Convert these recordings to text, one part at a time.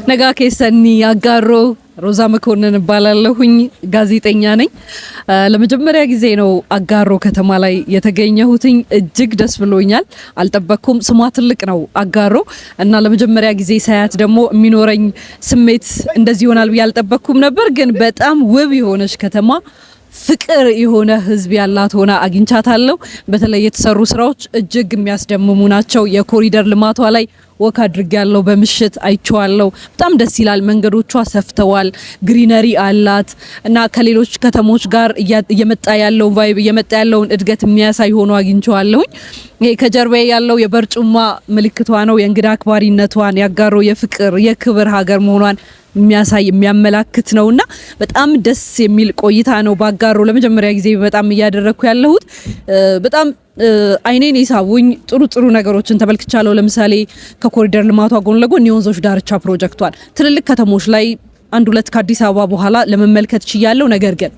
ነጋ ከሰኒ አጋሮ ሮዛ መኮንን ባላለሁኝ ጋዜጠኛ ነኝ። ለመጀመሪያ ጊዜ ነው አጋሮ ከተማ ላይ የተገኘሁትኝ። እጅግ ደስ ብሎኛል። አልጠበቅኩም። ስሟ ትልቅ ነው አጋሮ እና ለመጀመሪያ ጊዜ ሳያት ደግሞ የሚኖረኝ ስሜት እንደዚህ ይሆናል ብዬ አልጠበቅኩም ነበር። ግን በጣም ውብ የሆነች ከተማ ፍቅር የሆነ ህዝብ ያላት ሆና አግኝቻታለሁ። በተለይ የተሰሩ ስራዎች እጅግ የሚያስደምሙ ናቸው። የኮሪደር ልማቷ ላይ ወክ አድርጌያለሁ። በምሽት አይቼዋለሁ። በጣም ደስ ይላል። መንገዶቿ ሰፍተዋል። ግሪነሪ አላት እና ከሌሎች ከተሞች ጋር እየመጣ ያለው ቫይብ እየመጣ ያለውን እድገት የሚያሳይ ሆኖ አግኝቼዋለሁኝ። ይሄ ከጀርባዬ ያለው የበርጩማ ምልክቷ ነው። የእንግዳ አክባሪነቷን ያጋሮ የፍቅር የክብር ሀገር መሆኗን የሚያሳይ የሚያመላክት ነውና በጣም ደስ የሚል ቆይታ ነው። ባጋሮ ለመጀመሪያ ጊዜ በጣም እያደረኩ ያለሁት በጣም አይኔን ይሳቡኝ ጥሩ ነገሮችን ተመልክቻለሁ። ለምሳሌ ከኮሪደር ልማቷ ጎን ለጎን የወንዞች ዳርቻ ፕሮጀክቷን ትልልቅ ከተሞች ላይ አንድ ሁለት ከአዲስ አበባ በኋላ ለመመልከት ችያለሁ። ነገር ግን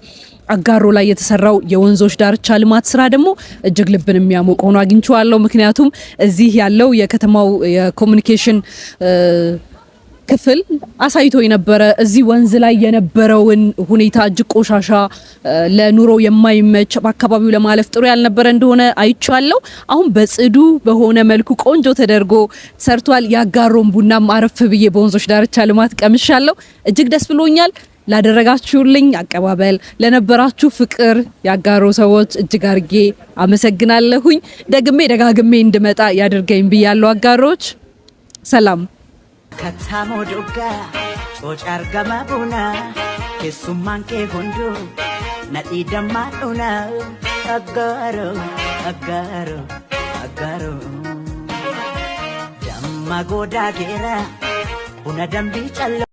አጋሮ ላይ የተሰራው የወንዞች ዳርቻ ልማት ስራ ደግሞ እጅግ ልብን የሚያሞቅ ሆኖ አግኝቼዋለሁ። ምክንያቱም እዚህ ያለው የከተማው የኮሙኒኬሽን ክፍል አሳይቶ የነበረ እዚህ ወንዝ ላይ የነበረውን ሁኔታ እጅግ ቆሻሻ ለኑሮ የማይመች በአካባቢው ለማለፍ ጥሩ ያልነበረ እንደሆነ አይቻለሁ። አሁን በጽዱ በሆነ መልኩ ቆንጆ ተደርጎ ሰርቷል። ያጋሮን ቡናም አረፍ ብዬ በወንዞች ዳርቻ ልማት ቀምሻለሁ። እጅግ ደስ ብሎኛል። ላደረጋችሁልኝ አቀባበል፣ ለነበራችሁ ፍቅር ያጋሮ ሰዎች እጅግ አርጌ አመሰግናለሁኝ። ደጋግሜ እንድመጣ ያድርገኝ ብያለሁ። አጋሮች ሰላም Katamo duga, ochar gama buna, kesuman ke hundu, nati damaduna, agaro, damma goda gera, una dambi chalo.